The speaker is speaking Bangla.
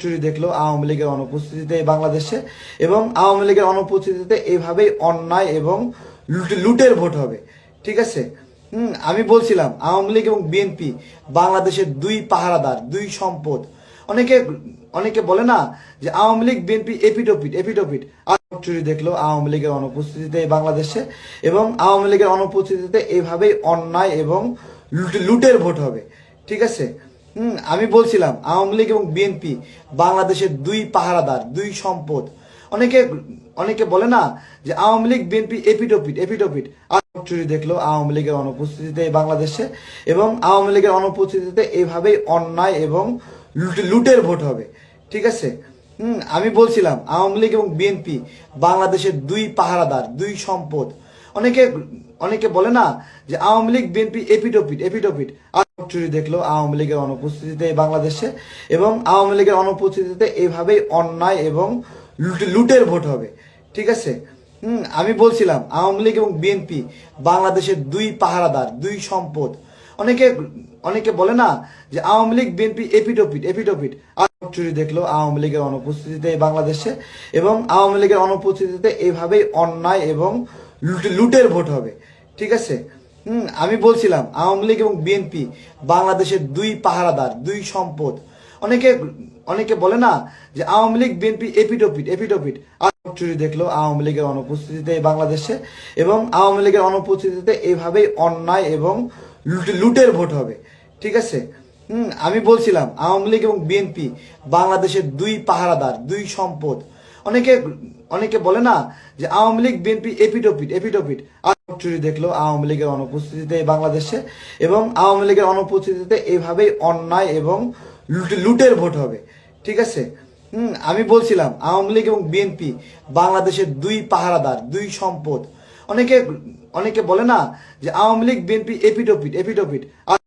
চুরি দেখলো আওয়ামী লীগের অনুপস্থিতিতে বাংলাদেশে, এবং আওয়ামী লীগের অনুপস্থিতিতে এইভাবেই অন্যায় এবং লুটের ভোট হবে। ঠিক আছে। আমি বলছিলাম আওয়ামী লীগ এবং বিএনপি বাংলাদেশের দুই পাহারাদার, দুই সম্পদ। অনেকে অনেকে বলে না যে আওয়ামী লীগ বিএনপি এপিটোপিট। চুরি দেখলো আওয়ামী লীগের অনুপস্থিতিতে বাংলাদেশে, এবং আওয়ামী লীগের অনুপস্থিতিতে এইভাবেই অন্যায় এবং লুটের ভোট হবে। ঠিক আছে। আমি বলছিলাম আওয়ামী লীগ এবং বিএনপি বাংলাদেশের দুই পাহারাদার, দুই সম্পদ। অনেকে অনেকে বলে না যে আওয়ামী লীগ বিএনপি এপিটোপিট। চুরি দেখলো আওয়ামী লীগের অনুপস্থিতিতে বাংলাদেশে, এবং আওয়ামী লীগের অনুপস্থিতিতে এইভাবেই অন্যায় এবং লুটের ভোট হবে। ঠিক আছে। আমি বলছিলাম আওয়ামী লীগ এবং বিএনপি বাংলাদেশের দুই পাহারাদার, দুই সম্পদ। অনেকে অনেকে বলে না যে আওয়ামী লীগ বিএনপি এপিটোপিট। চুরি দেখলো আওয়ামী লীগের অনুপস্থিতিতে বাংলাদেশে, এবং আওয়ামী লীগের অনুপস্থিতিতে এইভাবেই অন্যায় এবং লুটের ভোট হবে। ঠিক আছে। আমি বলছিলাম আওয়ামী লীগ এবং বিএনপি বাংলাদেশের দুই পাহারাদার, দুই সম্পদ। অনেকে অনেকে বলে না যে আওয়ামী লীগ বিএনপি এপিটোপিট। চুরি দেখলো আওয়ামী লীগের অনুপস্থিতিতে বাংলাদেশে, এবং আওয়ামী লীগের অনুপস্থিতিতে এইভাবেই অন্যায় এবং লুটের ভোট হবে। ঠিক আছে। আমি বলছিলাম আওয়ামী লীগ এবং বিএনপি বাংলাদেশের দুই পাহারাদার, দুই সম্পদ। অনেকে অনেকে বলে না যে আওয়ামী লীগ বিএনপি এপিটোপিট। চুরি দেখলো আওয়ামী লীগের অনুপস্থিতিতে বাংলাদেশে, এবং আওয়ামী লীগের অনুপস্থিতিতে এইভাবেই অন্যায় এবং লুটের ভোট হবে। ঠিক আছে। আমি বলছিলাম আওয়ামী লীগ এবং বিএনপি বাংলাদেশের দুই পাহারাদার, দুই সম্পদ। অনেকে অনেকে বলে না যে আওয়ামী লীগ বিএনপি এপিটোপিট। চুরি দেখলো আওয়ামী লীগের অনুপস্থিতিতে বাংলাদেশে, এবং আওয়ামী লীগের অনুপস্থিতিতে এইভাবেই অন্যায় এবং লুটের ভোট হবে। ঠিক আছে। আমি বলছিলাম আওয়ামী লীগ এবং বিএনপি বাংলাদেশের দুই পাহারাদার, দুই সম্পদ। অনেকে অনেকে বলে না যে আওয়ামী লীগ বিএনপি এপিটোপিট।